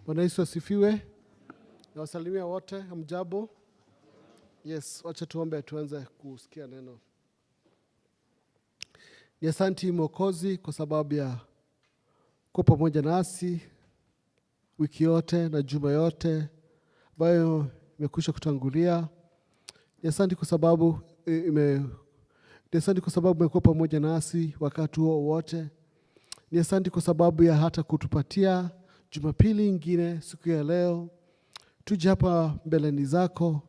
Bwana Yesu asifiwe. Nawasalimia wote, hamjambo? Yes, wacha tuombe tuanze kusikia neno. Ni asante Mwokozi kwa sababu ya kuwa pamoja nasi wiki yote na juma yote ambayo imekwisha kutangulia. Ni asante kwa sababu umekuwa pamoja nasi wakati huo wote. Ni asante kwa sababu ya hata kutupatia Jumapili ingine siku ya leo. Tuje hapa mbeleni zako,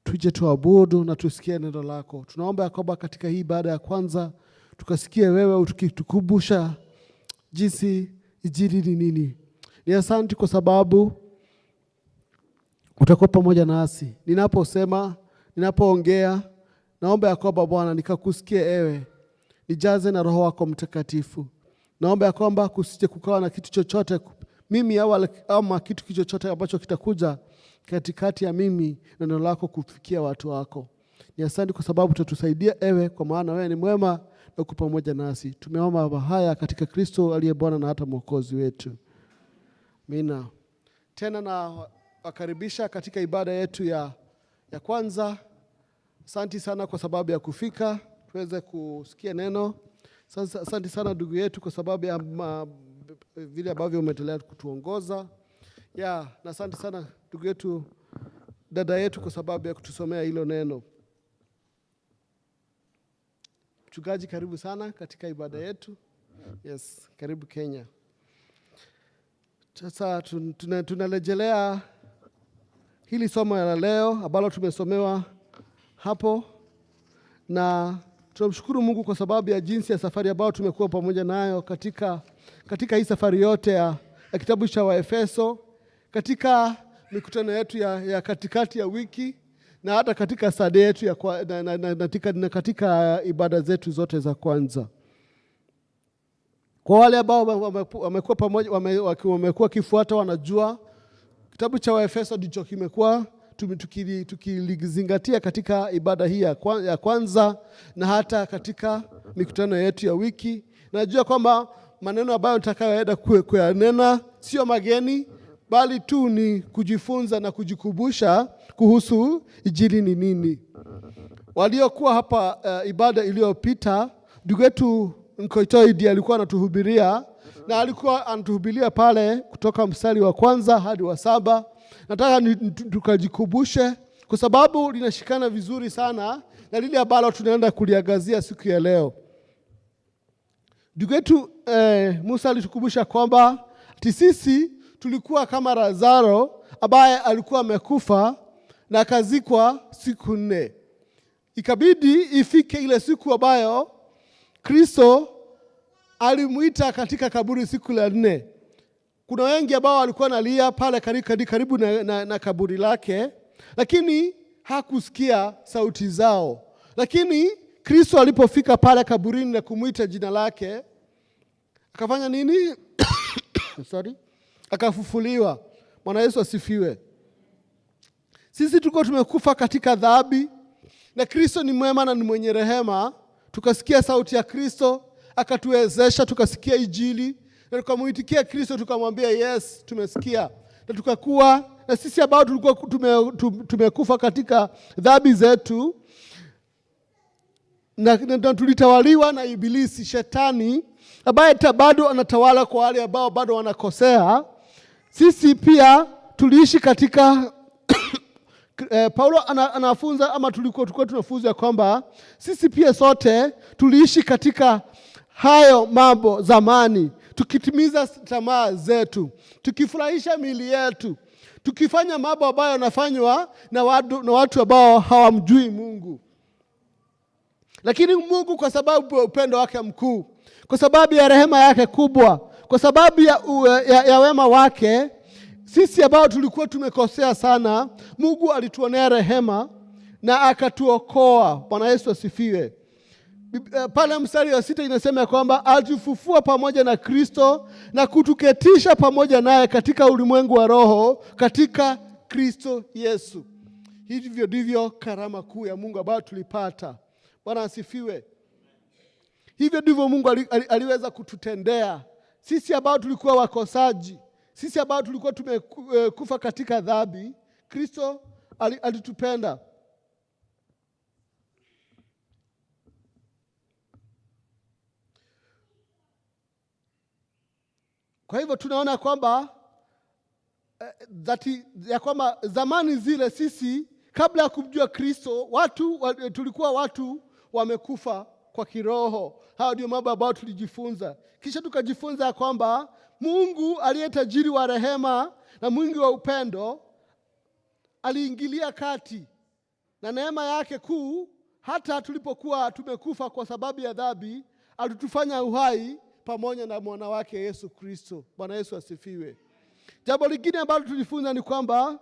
tuje tuabudu na tusikie neno lako. Tunaomba ya kwamba katika hii baada ya kwanza tukasikie wewe ukitukumbusha jinsi injili ni nini. Ni asante kwa sababu utakuwa pamoja nasi. Ninapoongea, naomba ya kwamba Bwana nikakusikie ewe. Nijaze na Roho wako Mtakatifu. Naomba ya kwamba kusije kukawa na kitu chochote mimi ama kitu chochote ambacho kitakuja katikati ya mimi na neno lako kufikia watu wako. Ni asante kwa sababu utatusaidia ewe, kwa maana wewe ni mwema na uko pamoja nasi. Tumeomba haya katika Kristo aliye Bwana na hata Mwokozi wetu. Amina. Tena na wakaribisha katika ibada yetu ya kwanza. Asante sana kwa sababu ya kufika tuweze kusikia neno. Asante sana ndugu yetu kwa sababu ya vile ambavyo umeendelea kutuongoza. Na asante sana ndugu yetu, dada yetu kwa sababu ya kutusomea hilo neno. Mchungaji, karibu sana katika ibada yetu. Yes, karibu Kenya. Sasa tunarejelea hili somo la leo ambalo tumesomewa hapo, na tunamshukuru Mungu kwa sababu ya jinsi ya safari ambayo tumekuwa pamoja nayo katika hii safari yote ya kitabu cha Waefeso, katika mikutano yetu ya katikati ya wiki na hata katika sade yetu katika ibada zetu zote za kwanza. Kwa wale ambao wamekuwa pamoja, wamekuwa kifuata, wanajua kitabu cha Waefeso ndicho kimekuwa tukilizingatia katika ibada hii ya kwanza na hata katika mikutano yetu ya wiki. Najua kwamba maneno ambayo nitakayoenda kuyanena sio mageni, bali tu ni kujifunza na kujikumbusha kuhusu injili ni nini. Waliokuwa hapa ibada iliyopita, ndugu yetu Nkoitoidi alikuwa anatuhubiria, na alikuwa anatuhubiria pale kutoka mstari wa kwanza hadi wa 7. Nataka tukajikumbushe kwa sababu linashikana vizuri sana na lile ambalo tunaenda kuliangazia siku ya leo. Ndugu yetu Musa alitukumbusha kwamba sisi tulikuwa kama Lazaro ambaye alikuwa amekufa na akazikwa siku 4. Ikabidi ifike ile siku ambayo Kristo alimuita katika kaburi siku la 4. Kuna wengi ambao walikuwa nalia pale karibu na kaburi lake, lakini hakusikia sauti zao. Lakini Kristo alipofika pale kaburini na kumuita jina lake, akafanya nini? Akafufuliwa. Bwana Yesu asifiwe. Sisi tulikuwa tumekufa katika dhambi, na Kristo ni mwema na ni mwenye rehema. Tukasikia sauti ya Kristo, akatuwezesha tukasikia injili, na tukamuitikia Kristo, tukamwambia yes, tumesikia. Na tukakuwa, na sisi ambao tulikuwa tumekufa katika dhambi zetu, na tulitawaliwa na ibilisi, shetani, ambaye bado anatawala kwa wale ambao bado wanakosea. Sisi pia tuliishi katika Paulo anafunza, ama tulikuwa tunafunza kwamba sisi pia sote tuliishi katika hayo mambo zamani, tukitimiza tamaa zetu, tukifurahisha miili yetu, tukifanya mambo ambayo yanafanywa na watu ambao hawamjui Mungu. Lakini Mungu kwa sababu ya upendo wake mkuu, kwa sababu ya rehema yake kubwa, kwa sababu ya wema wake, sisi ambao tulikuwa tumekosea sana, Mungu alituonea rehema na akatuokoa. Bwana Yesu asifiwe. Pale mstari wa 6 inasema kwamba alitufufua pamoja na Kristo na kutuketisha pamoja naye katika ulimwengu wa roho katika Kristo Yesu. Hivyo ndivyo karama kuu ya Mungu ambayo tulipata. Bwana asifiwe. Hivyo ndivyo Mungu aliweza kututendea sisi ambao tulikuwa wakosaji, sisi ambao tulikuwa tumekufa katika dhambi, Kristo alitupenda. Kwa hivyo tunaona kwamba ya kwamba zamani zile sisi kabla ya kumjua Kristo tulikuwa watu wamekufa kwa kiroho. Hao ndio mambo ambayo tulijifunza. Kisha tukajifunza ya kwamba Mungu aliye tajiri wa rehema na mwingi wa upendo aliingilia kati na neema yake kuu, hata tulipokuwa tumekufa kwa sababu ya dhambi, alitufanya uhai pamoja na mwana wake Yesu Kristo. Bwana Yesu asifiwe. Jambo lingine ambalo tulijifunza ni kwamba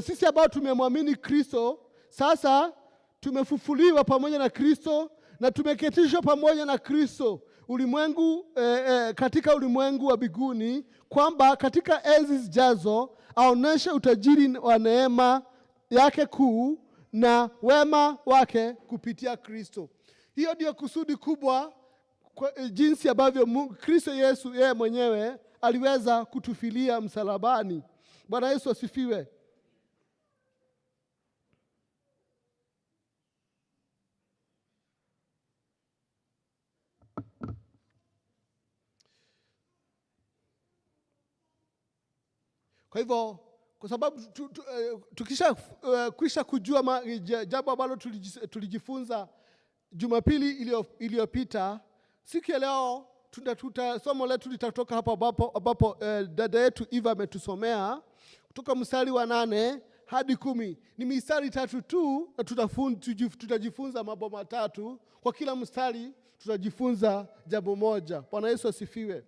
sisi ambao tumemwamini Kristo sasa tumefufuliwa pamoja na Kristo na tumeketishwa pamoja na Kristo katika ulimwengu wa mbinguni, kwamba katika enzi zijazo aoneshe utajiri wa neema yake kuu na wema wake kupitia Kristo. Hiyo ndio kusudi kubwa, jinsi ambavyo Kristo Yesu yeye mwenyewe aliweza kutufilia msalabani. Bwana Yesu asifiwe. Kwa hivyo, kwa sababu tukisha kujua jambo ambalo tulijifunza Jumapili iliyopita, siku ya leo somo letu litatoka hapo ambapo dada yetu Eva ametusomea kutoka mstari wa 8 hadi 10. Ni mistari 3 tu na tutajifunza mambo matatu. Kwa kila mstari tutajifunza jambo moja. Bwana Yesu asifiwe.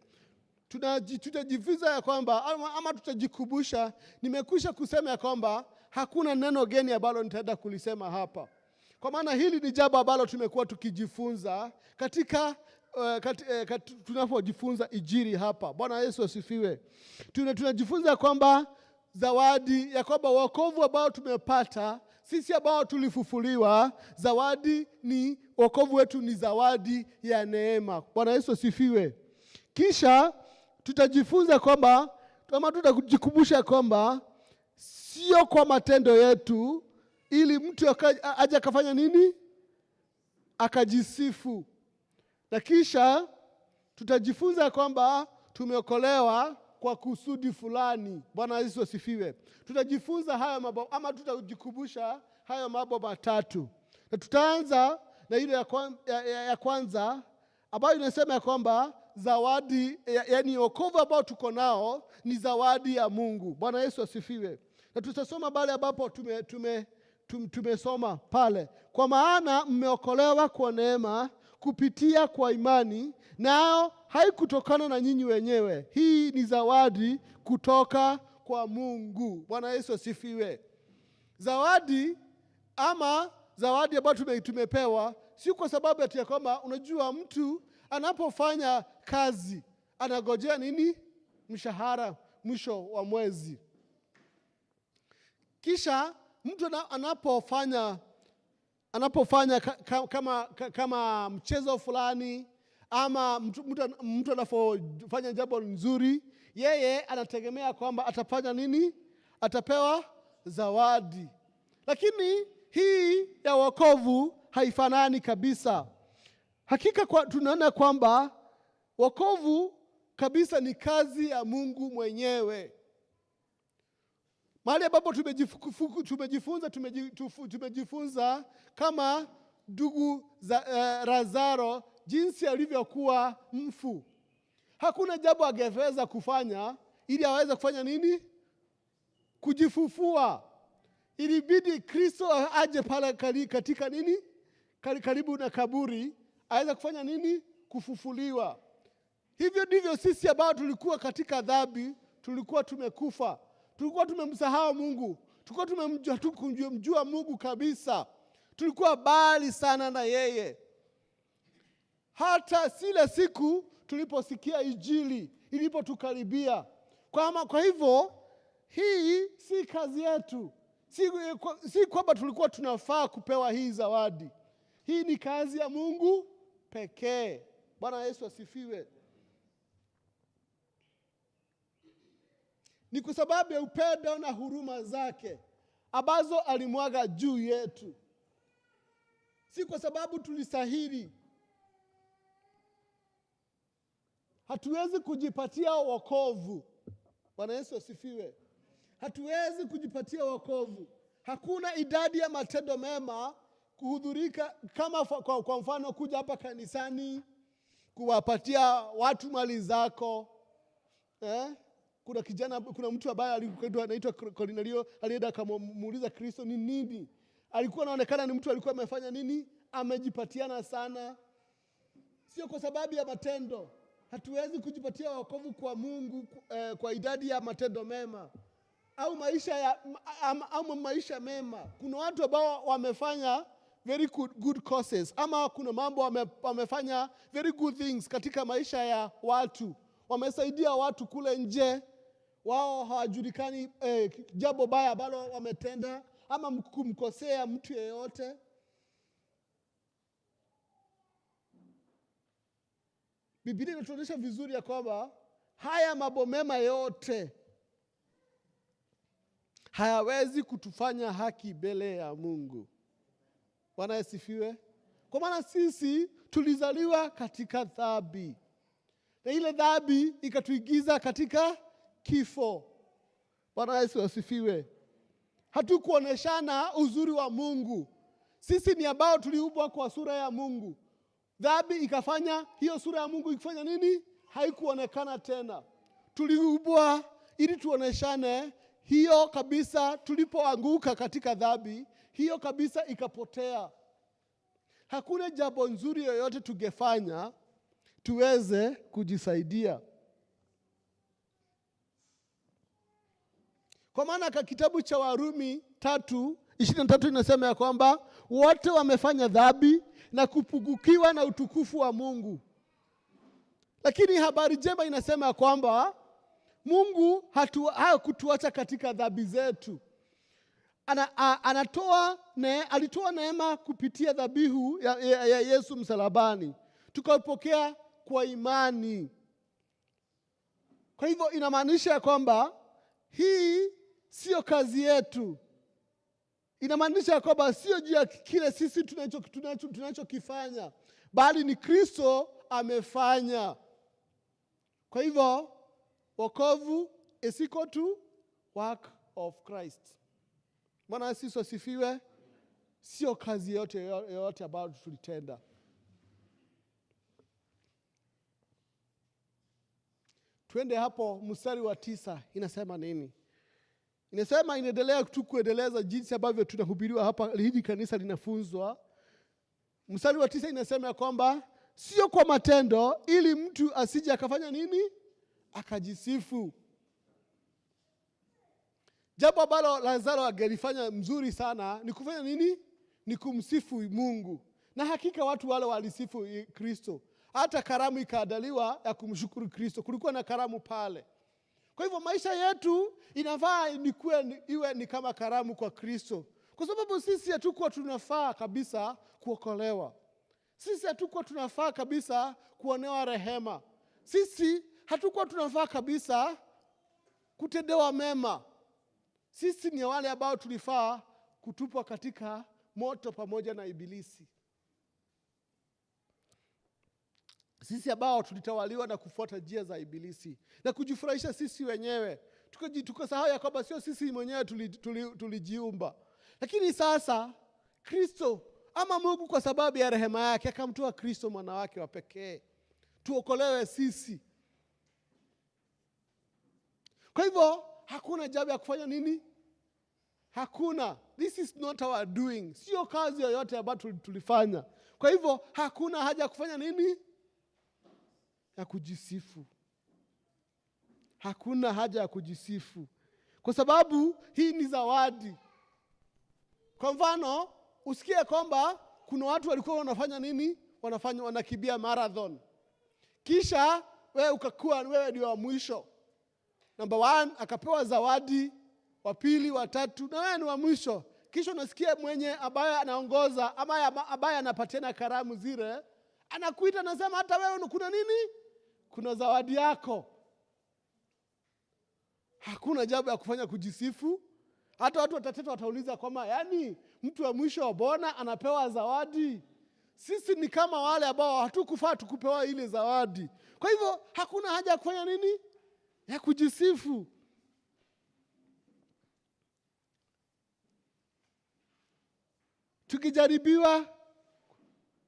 Tutajifunza ya kwamba ama tutajikumbusha, nimekwisha kusema ya kwamba hakuna neno geni ambalo nitaenda kulisema hapa. Kwa maana hili ni jambo ambalo tumekuwa tukijifunza tunapojifunza Injili hapa. Bwana Yesu asifiwe. Tunajifunza kwamba zawadi ya kwamba wokovu ambao tumepata sisi ambao tulifufuliwa, zawadi ni wokovu wetu, ni zawadi ya neema. Bwana Yesu asifiwe. Kisha tutajifunza kwamba tutajikumbusha kwamba sio kwa matendo yetu ili mtu aje akafanya nini? Akajisifu. Na kisha tutajifunza kwamba tumeokolewa kwa kusudi fulani. Bwana Yesu asifiwe. Tutajifunza haya mambo ama tutajikumbusha haya mambo matatu. Na tutaanza na ile ya kwanza ambayo inasema ya kwamba zawadi, yaani wokovu ambao tuko nao ni zawadi ya Mungu. Bwana Yesu asifiwe. Na tutasoma pale ambapo tumesoma pale, kwa maana mmeokolewa kwa neema kupitia kwa imani, nao haikutokana na nyinyi wenyewe. Hii ni zawadi kutoka kwa Mungu. Bwana Yesu asifiwe. Zawadi ambayo tumepewa si kwa sababu ya kwamba, unajua mtu anapofanya kazi anagojea nini? Mshahara mwisho wa mwezi. Kisha mtu anapofanya kama mchezo fulani ama mtu anapofanya jambo nzuri, yeye anategemea kwamba atafanya nini? Atapewa zawadi. Lakini hii ya wokovu haifanani kabisa. Hakika tunaona kwamba wokovu kabisa ni kazi ya Mungu mwenyewe. Mahali ambapo tumejifunza kama ndugu Lazaro jinsi alivyokuwa mfu. Hakuna jambo angeweza kufanya ili aweze kufanya nini? Kujifufua. Ilibidi Kristo aje pale katika nini? Karibu na kaburi, aweze kufanya nini? Kufufuliwa. Hivyo ndivyo sisi ambao tulikuwa katika dhambi, tulikuwa tumekufa. Tulikuwa tumemsahau Mungu. Tulikuwa tumemjua Mungu kabisa. Tulikuwa mbali sana na yeye. Hata zile siku tuliposikia Injili ilipotukaribia. Kwa hivyo hii si kazi yetu. Si kwamba tulikuwa tunafaa kupewa hii zawadi. Hii ni kazi ya Mungu pekee. Bwana Yesu asifiwe. Ni kwa sababu ya upendo na huruma zake ambazo alimwaga juu yetu, si kwa sababu tulistahili. Hatuwezi kujipatia wokovu. Bwana Yesu asifiwe. Hatuwezi kujipatia wokovu. Hakuna idadi ya matendo mema kuhudhurika, kama kwa mfano kuja hapa kanisani, kuwapatia watu mali zako. Kuna mtu ambaye alikuwa anaitwa Cornelio, alienda akamuuliza Kristo ni nini. Alikuwa anaonekana ni mtu alikuwa amefanya nini? Amejipatiana sana. Sio kwa sababu ya matendo. Hatuwezi kujipatia wokovu kwa Mungu kwa idadi ya matendo mema au maisha mema. Kuna watu ambao wamefanya very good causes, ama kuna mambo wamefanya very good things katika maisha ya watu. Wamesaidia watu kule nje, wao hawajulikani jambo baya ambalo wametenda ama kumkosea mtu yeyote. Biblia inatuonyesha vizuri ya kwamba haya mambo mema yote hayawezi kutufanya haki mbele ya Mungu. Bwana asifiwe. Kwa maana sisi tulizaliwa katika dhambi, na ile dhambi ikatuingiza katika kifo. Bwana Yesu asifiwe. Hatukuoneshana uzuri wa Mungu. Sisi ni ambao tuliumbwa kwa sura ya Mungu. Dhambi ikafanya hiyo sura ya Mungu ikifanya nini? Haikuonekana tena. Tuliumbwa ili tuoneshane. Hiyo kabisa, tulipoanguka katika dhambi, hiyo kabisa ikapotea. Hakuna jambo nzuri yoyote tungefanya tuweze kujisaidia. Kwa maana kwa kitabu cha Warumi 3:23 inasema ya kwamba wote wamefanya dhambi na kupungukiwa na utukufu wa Mungu. Lakini habari njema inasema ya kwamba Mungu hakutuacha katika dhambi zetu. Alitoa neema kupitia dhabihu ya Yesu msalabani. Tukapokea kwa imani. Kwa hivyo inamaanisha ya kwamba hii sio kazi yetu. Inamaanisha ya kwamba sio juu ya kile sisi tunachokifanya, bali ni Kristo amefanya. Kwa hivyo wokovu is equal to work of Christ. Bwana Yesu asifiwe. Sio kazi yote ambayo tulitenda. Twende hapo mstari wa 9 inasema nini? Inasema inaendelea tu kuendeleza jinsi ambavyo tunahubiriwa hapa, hili kanisa linafunzwa. Mstari wa 9 inasema ya kwamba sio kwa matendo, ili mtu asije akafanya nini? Akajisifu. Jambo ambalo Lazaro angelifanya mzuri sana ni kufanya nini? Ni kumsifu Mungu. Na hakika watu wale walisifu Kristo. Hata karamu ikaandaliwa ya kumshukuru Kristo. Kulikuwa na karamu pale. Kwa hivyo maisha yetu inafaa iwe ni kama karamu kwa Kristo. Kwa sababu sisi hatukuwa tunafaa kabisa kuokolewa. Sisi hatukuwa tunafaa kabisa kuonewa rehema. Sisi hatukuwa tunafaa kabisa kutendewa mema. Sisi ni wale ambao tulifaa kutupwa katika moto pamoja na Ibilisi. Sisi ambao tulitawaliwa na kufuata njia za Ibilisi na kujifurahisha sisi wenyewe. Tukasahau ya kwamba sio sisi mwenyewe tulijiumba. Lakini sasa Kristo ama Mungu kwa sababu ya rehema yake akamtoa Kristo mwana wake wa pekee tuokolewe sisi. Kwa hivyo hakuna jambo ya kufanya nini? Hakuna. This is not our doing. Sio kazi yoyote ambayo tulifanya. Kwa hivyo hakuna haja ya kufanya nini? Ya kujisifu. Hakuna haja ya kujisifu. Kwa sababu hii ni zawadi. Kwa mfano, usikie kwamba kuna watu walikuwa wanafanya nini? Wanakimbia marathon. Kisha wewe ukakuwa wewe ndio wa mwisho. Number 1 akapewa zawadi, wa pili, wa tatu, na wewe ni wa mwisho. Kisha unasikia mwenye ambaye anaongoza ama ambaye anapatiana karamu zile Anakuita, anasema hata wewe kuna nini? Kuna zawadi yako. Hakuna jambo ya kufanya kujisifu. Hata watu watateta watauliza kwamba yani mtu wa mwisho wa Bwana anapewa zawadi. Sisi ni kama wale ambao hatukufaa tukupewa ile zawadi. Kwa hivyo hakuna haja ya kufanya nini? Ya kujisifu. Tukijaribiwa,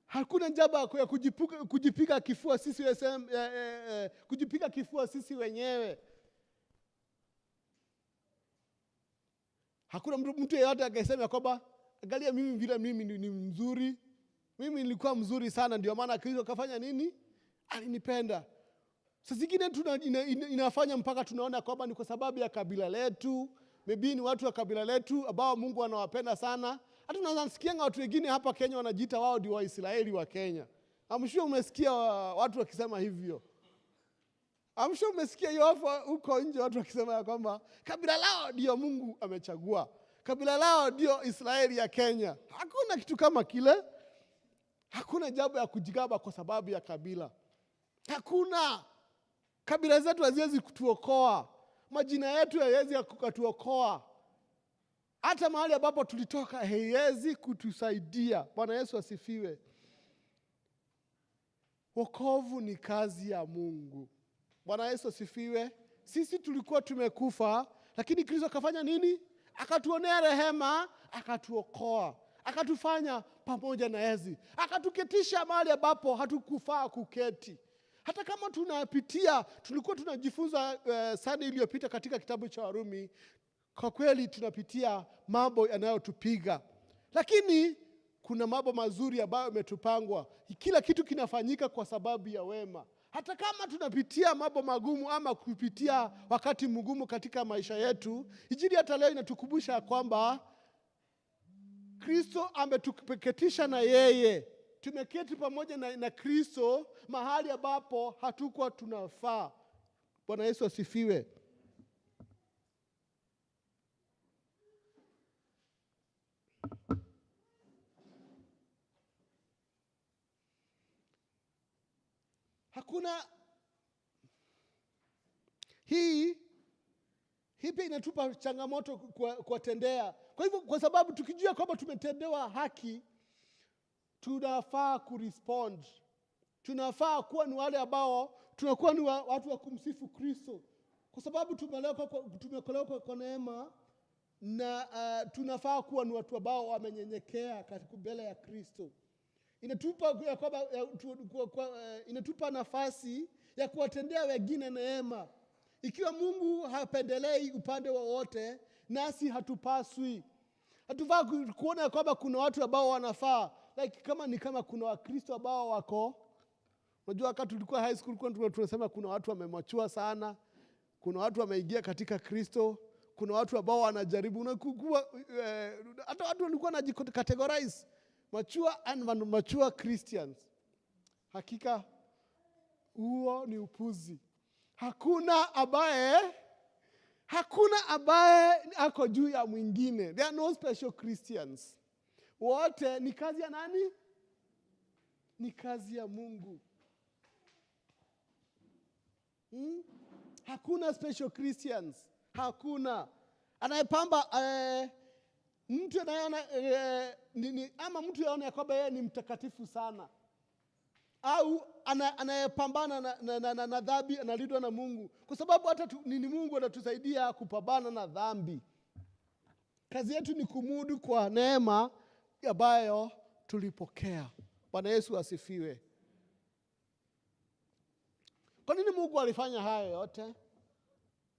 hakuna jambo ya kujipiga kifua sisi kujipiga kifua sisi wenyewe. Hakuna mtu yeyote akisema kwamba angalia mimi vile mimi ni mzuri. Mimi nilikuwa mzuri sana ndio maana Kristo kafanya nini? Alinipenda. Sasa zingine inafanya mpaka tunaona kwamba ni kwa sababu ya kabila letu. Maybe ni watu wa kabila letu ambao Mungu anawapenda sana. Hata unaweza nisikia watu wengine hapa Kenya wanajiita wao ndio Waisraeli wa Kenya. Amsho umesikia watu wakisema hivyo. Amsho umesikia hiyo huko nje watu wakisema ya kwamba kabila lao ndio Mungu amechagua. Kabila lao ndio Israeli ya Kenya. Hakuna kitu kama kile. Hakuna jambo ya kujigamba kwa sababu ya kabila. Hakuna. Kabila zetu haziwezi kutuokoa. Majina yetu hayawezi kutuokoa. Hata mahali ambapo tulitoka haiwezi kutusaidia. Bwana Yesu asifiwe. Wokovu ni kazi ya Mungu. Bwana Yesu asifiwe. Sisi tulikuwa tumekufa, lakini Kristo akafanya nini? Akatuonea rehema, akatuokoa. Akatufanya pamoja na yeye. Akatuketisha mahali ambapo hatukufaa kuketi. Hata kama tulikuwa tunajifunza sana iliyopita katika kitabu cha Warumi, kwa kweli tunapitia mambo yanayotupiga. Lakini kuna mambo mazuri ambayo yametupangwa. Kila kitu kinafanyika kwa sababu ya wema. Hata kama tunapitia mambo magumu ama kupitia wakati mgumu katika maisha yetu, Injili hata leo inatukumbusha kwamba Kristo ametuketisha na yeye. Tumeketi pamoja na Kristo mahali ambapo hatukuwa tunafaa. Bwana Yesu asifiwe. Hakuna hii pia inatupa changamoto kuwatendea. Kwa hivyo kwa sababu tukijua kwamba tumetendewa haki, tunafaa kurespond. Tunafaa kuwa ni wale ambao tunakuwa ni watu wa kumsifu Kristo. Kwa sababu tumeokolewa kwa neema na tunafaa kuwa ni watu ambao wamenyenyekea katika mbele ya Kristo. Inatupa nafasi ya kuwatendea wengine neema. Ikiwa Mungu hapendelei upande wowote, nasi hatupaswi. Hatufaa kuona kwamba kuna watu ambao wanafaa. Kama kuna Wakristo ambao wako. Unajua wakati tulikuwa high school tunasema kuna watu wamemachua sana. Kuna watu wameingia katika Kristo. Kuna watu ambao wanajaribu. Hata watu walikuwa wanajicategorize mature and mature Christians. Hakika huo ni upuzi. Hakuna ambaye ako juu ya mwingine. There are no special Christians. Wote ni kazi ya nani? Ni kazi ya Mungu. Hakuna special Christians. Hakuna. Anayepamba mtu anayeona ama mtu yaona kwamba yeye ni mtakatifu sana, au anayepambana na dhambi, analindwa na Mungu, kwa sababu hata ni Mungu anatusaidia kupambana na dhambi. Kazi yetu ni kumudu kwa neema ambayo tulipokea. Bwana Yesu asifiwe. Kwa nini Mungu alifanya hayo yote?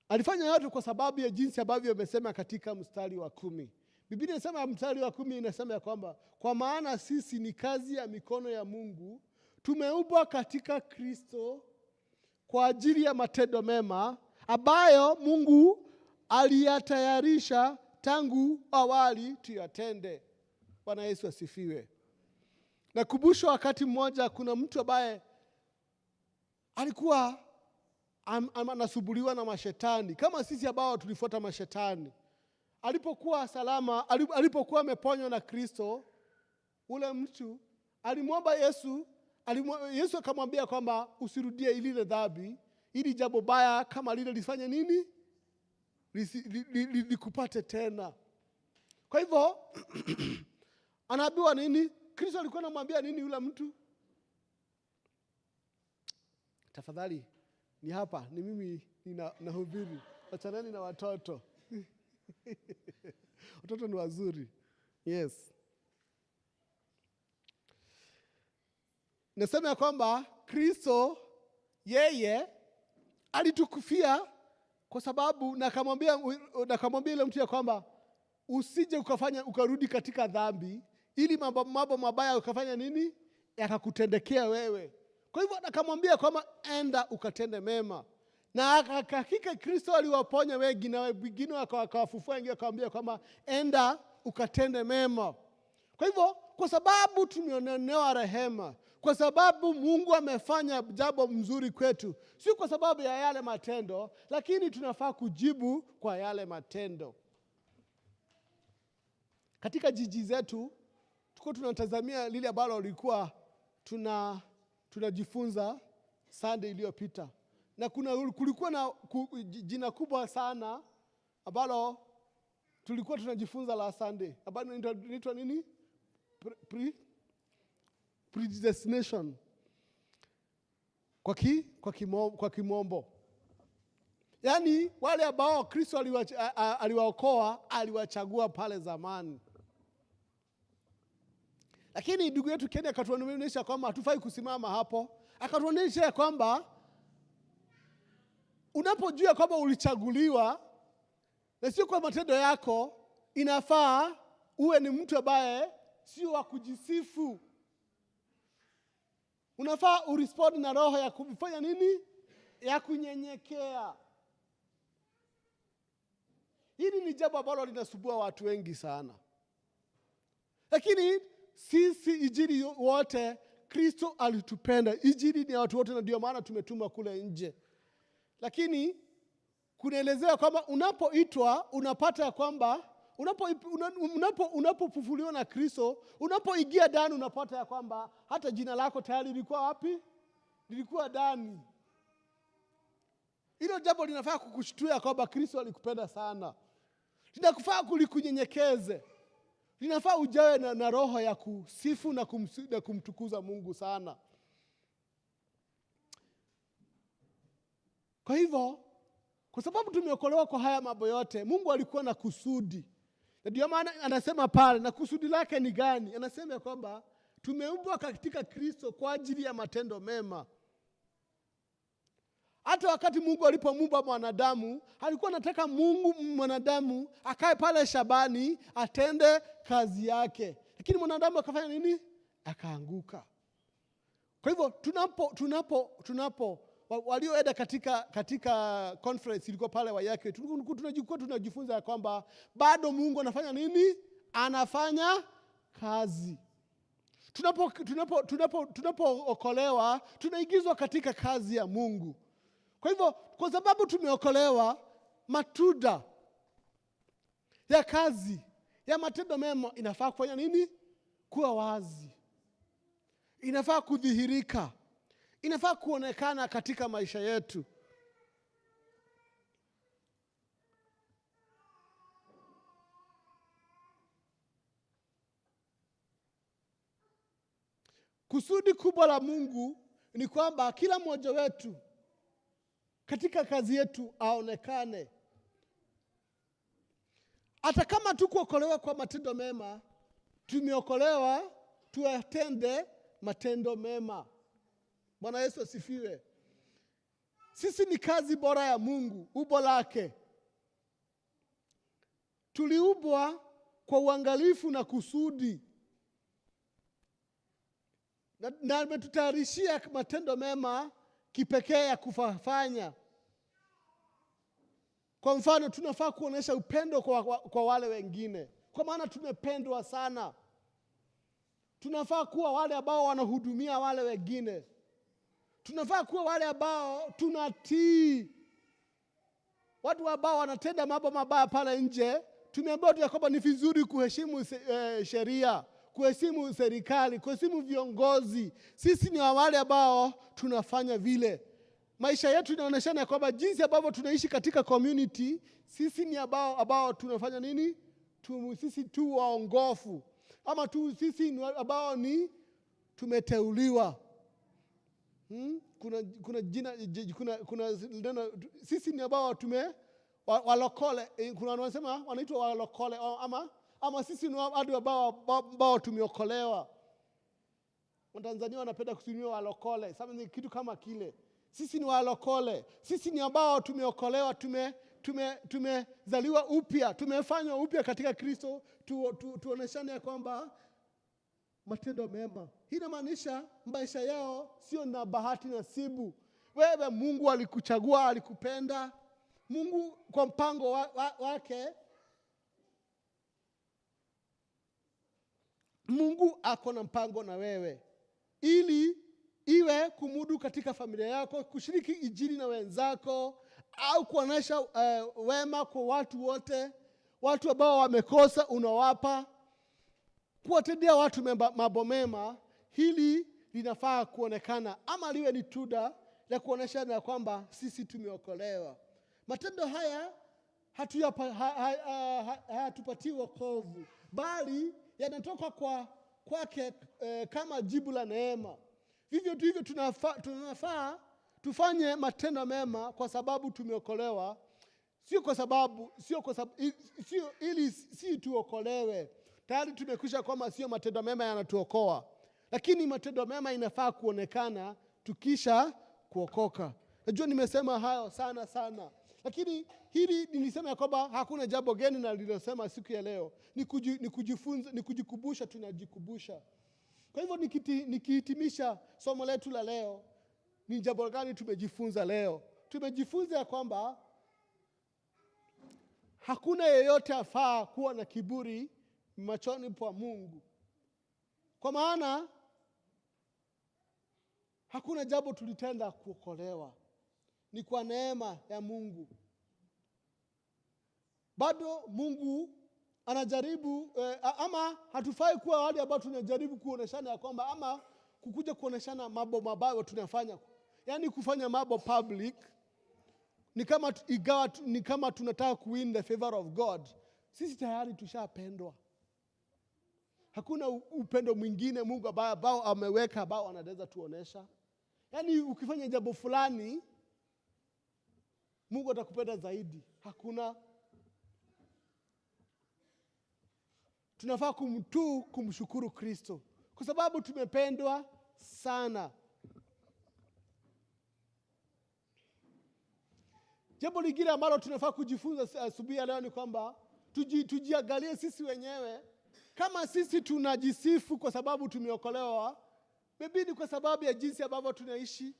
Alifanya yote kwa sababu ya jinsi ambavyo amesema katika mstari wa 10. Biblia inasema mstari wa 10 inasema ya kwamba kwa maana sisi ni kazi ya mikono ya Mungu, tumeumbwa katika Kristo kwa ajili ya matendo mema ambayo Mungu aliyatayarisha tangu awali tuyatende. Bwana Yesu asifiwe. Nakumbusha wakati mmoja kuna mtu ambaye alikuwa anasumbuliwa na mashetani kama sisi ambao tulifuata mashetani. Alipokuwa salama, alipokuwa ameponywa na Kristo, ule mtu alimwomba Yesu Yesu akamwambia kwamba usirudie ile dhambi, ili jambo baya kama lile lifanye nini? Likupate tena. Kwa hivyo anaambiwa nini? Kristo alikuwa anamwambia nini yule mtu? Tafadhali, ni hapa, ni mimi nahubiri. Achaneni na watoto. Watoto ni wazuri. Yes. Nasema ya kwamba Kristo yeye alitukufia kwa sababu, na akamwambia ile mtu ya kwamba usije ukarudi katika dhambi, ili mambo mabaya ukafanya nini? Yakakutendekea wewe. Kwa hivyo akamwambia kwamba enda ukatende mema. Na hakika Kristo aliwaponya wengi, na wengine akawafufua wengine, akamwambia kwamba enda ukatende mema. Kwa hivyo, kwa sababu tumeonewa rehema, kwa sababu Mungu amefanya jambo mzuri kwetu, si kwa sababu ya yale matendo, lakini tunafaa kujibu kwa yale matendo. Katika jiji zetu tuko tunatazamia lile ambalo lilikuwa tunajifunza Sunday iliyopita, na kulikuwa na jina kubwa sana ambalo tulikuwa tunajifunza la Sunday, ambalo inaitwa nini? Predestination kwa kimombo. Yaani wale ambao Kristo aliwaokoa, aliwachagua pale zamani. Lakini ndugu yetu Kenya akatuonyesha kwamba hatufai kusimama hapo. Akatuonyesha kwamba unapojua kwamba ulichaguliwa na sio kwa matendo yako, inafaa uwe ni mtu ambaye sio wa kujisifu. Unafaa urespond na roho ya kufanya nini? Ya kunyenyekea. Hili ni jambo ambalo linasumbua watu wengi sana. Lakini sisi injili wote, Kristo alitupenda. Injili ni ya watu wote, na ndio maana tumetumwa kule nje. Lakini kunaelezea kwamba unapoitwa unapata ya kwamba unapofufuliwa na Kristo, unapoingia ndani unapata ya kwamba hata jina lako tayari lilikuwa wapi? Lilikuwa ndani. Hilo jambo linafaa kukushtua kwamba Kristo alikupenda sana. Linakufaa kunyenyekeze. Linafaa ujawe na roho ya kusifu na kumtukuza Mungu sana. Kwa hivyo, kwa sababu tumeokolewa kwa haya mambo yote, Mungu alikuwa na kusudi. Na ndio maana anasema pale, na kusudi lake ni gani? Anasema kwamba tumeumbwa katika Kristo kwa ajili ya matendo mema. Hata wakati Mungu alipomuumba mwanadamu, alikuwa anataka mwanadamu akae pale shambani atende kazi yake. Lakini mwanadamu akafanya nini? Akaanguka. Kwa hivyo tunapo walioenda katika conference ilikuwa pale Wayake, tunajifunza ya kwamba bado Mungu anafanya nini? Anafanya kazi. Tunapookolewa tunaingizwa katika kazi ya Mungu. Kwa hivyo, kwa sababu tumeokolewa, matunda ya kazi ya matendo mema inafaa kufanya nini? Kuwa wazi. Inafaa kudhihirika. Inafaa kuonekana katika maisha yetu. Kusudi kubwa la Mungu ni kwamba kila mmoja wetu katika kazi yetu aonekane. Hata kama tukuokolewa kwa matendo mema, tumeokolewa tuatende matendo mema. Bwana Yesu asifiwe. Sisi ni kazi bora ya Mungu, umbo lake. Tuliumbwa kwa uangalifu na kusudi. Na ametutayarishia matendo mema kipekee ya kufanya. Kwa mfano, tunafaa kuonesha upendo kwa wale wengine, kwa maana tumependwa sana. Tunafaa kuwa wale ambao wanahudumia wale wengine. Tunafaa kuwa wale ambao tunatii. Watu ambao wanatenda mambo mabaya pale nje, tumeambiwa tu kwamba ni vizuri kuheshimu sheria, kuheshimu serikali, kuheshimu viongozi. Sisi ni wale ambao tunafanya vile. Maisha yetu inaonyeshana kwamba jinsi ambavyo tunaishi katika community, sisi ni ambao tunafanya nini? Sisi tu waongofu. Ama sisi ni ambao ni tumeteuliwa. Kuna neno, sisi ni ambao walokole. Kuna wanasema wanaitwa walokole, ama sisi ni watu ambao tumeokolewa. Watanzania wanapenda kutumia walokole, sababu ni kitu kama kile. Sisi ni walokole. Sisi ni ambao tumeokolewa, tumezaliwa upya, tumefanywa upya katika Kristo, tuoneshane ya kwamba matendo mema. Hii inamaanisha maisha yao sio na bahati nasibu. Wewe Mungu alikuchagua, alikupenda. Mungu kwa mpango wake, Mungu ako na mpango na wewe, ili iwe kumudu katika familia yako, kushiriki injili na wenzako, au kuonesha wema kwa watu wote. Watu ambao wamekosa unawapa, kuwatendea watu mambo mema. Hili linafaa kuonekana, ama liwe ni tunda la kuonesha na kwamba sisi tumeokolewa. Matendo haya hayatupatii wokovu, bali yanatoka kwake kama jibu la neema. Vivyo hivyo tunafaa tufanye matendo mema kwa sababu tumeokolewa, sio ili tuokolewe. Tayari tumekwisha kwamba sio matendo mema yanatuokoa, lakini matendo mema inafaa kuonekana tukisha kuokoka. Najua nimesema hayo sana, lakini hili nilisema kwamba hakuna jambo geni na nililosema siku ya leo. Ni kujifunza, ni kujikumbusha, tunajikumbusha. Kwa hivyo nikihitimisha somo letu la leo, ni jambo gani tumejifunza leo? Tumejifunza ya kwamba hakuna yeyote afaa kuwa na kiburi machoni pa Mungu. Kwa maana hakuna jambo tulitenda kuokolewa, ni kwa neema ya Mungu. Bado Mungu anajaribu ama hatufai kuwa wale ambao tunajaribu kuoneshana ya kwamba, ama kukuja kuoneshana mambo mabaya tunafanya, yaani kufanya mambo public. Ni kama tunataka kuwin the favor of God. Sisi tayari tushapendwa. Hakuna upendo mwingine Mungu ambao ameweka ambao anaweza tuonesha. Yaani ukifanya jambo fulani Mungu atakupenda zaidi. Hakuna. Tunafaa kumshukuru Kristo kwa sababu tumependwa sana. Jambo lingine ambalo tunafaa kujifunza asubuhi ya leo ni kwamba tujiangalie sisi wenyewe. Kama sisi tunajisifu kwa sababu tumeokolewa, maybe ni kwa sababu ya jinsi ambavyo tunaishi.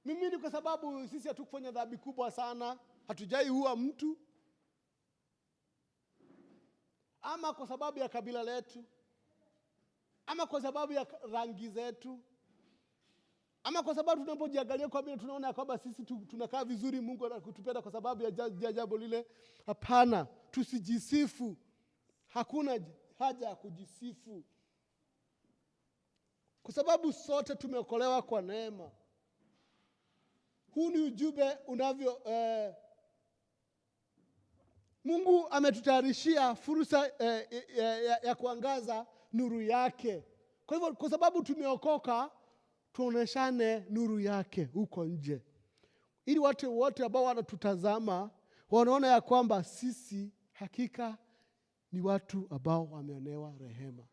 Mimi ni kwa sababu sisi hatukufanya dhambi kubwa sana, hatujai ua mtu, ama kwa sababu ya kabila letu, ama kwa sababu ya rangi zetu, ama kwa sababu tunapojiangalia kwa mimi tunaona kwamba sisi tunakaa vizuri, Mungu anatupenda kwa sababu ya jambo lile. Hapana, tusijisifu. Hakuna haja ya kujisifu, kwa sababu sote tumeokolewa kwa neema. Huu ni ujumbe unavyo Mungu ametutayarishia fursa ya kuangaza nuru yake. Kwa hivyo kwa sababu tumeokoka, tuoneshane nuru yake huko nje, ili watu wote ambao wanatutazama wanaona ya kwamba sisi hakika ni watu ambao wameonewa rehema.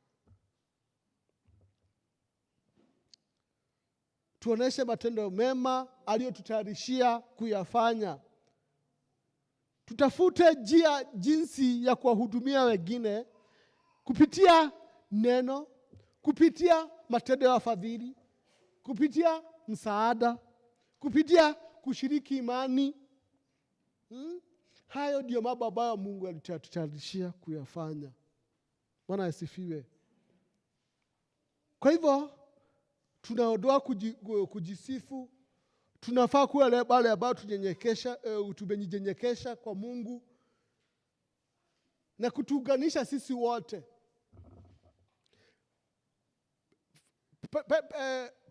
Tuoneshe matendo mema aliyotutayarishia kuyafanya. Tutafute jinsi ya kuwahudumia wengine kupitia neno, kupitia matendo ya fadhili, kupitia msaada, kupitia kushiriki imani. Hayo ndio mambo ambayo Mungu alitutayarishia kuyafanya. Bwana asifiwe. Kwa hivyo tunaondoa kujisifu. Tunafaa kuwa wale ambao tumejinyenyekesha kwa Mungu na kutuunganisha sisi wote.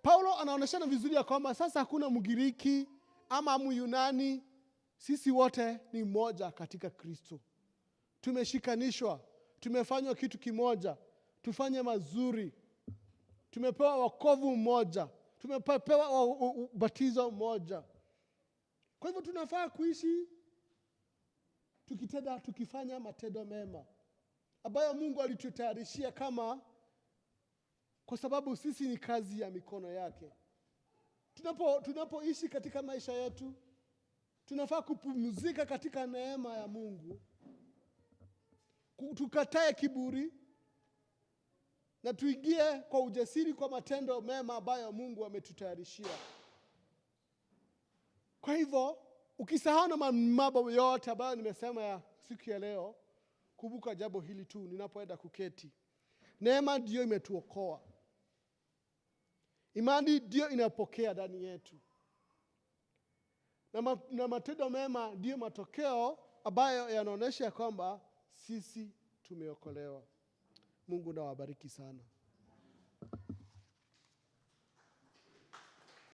Paulo anaonyeshana vizuri ya kwamba sasa hakuna Mgiriki ama Myunani, sisi wote ni mmoja katika Kristo. Tumeshikanishwa, tumefanywa kitu kimoja, tufanye mazuri. Tumepewa wokovu mmoja, tumepewa ubatizo mmoja. Kwa hivyo tunafaa kuishi tukifanya matendo mema ambayo Mungu alitutayarishia kwa sababu sisi ni kazi ya mikono yake. Tunapoishi katika maisha yetu, tunafaa kupumzika katika neema ya Mungu. Tukatae kiburi na tuingie kwa ujasiri kwa matendo mema ambayo Mungu ametutayarishia. Kwa hivyo, ukisahau na mambo yote ambayo nimesema ya siku ya leo, kumbuka jambo hili tu ninapoenda kuketi. Neema ndio imetuokoa. Imani ndio inapokea ndani yetu. Na matendo mema ndio matokeo ambayo yanaonyesha kwamba sisi tumeokolewa. Mungu na wabariki sana.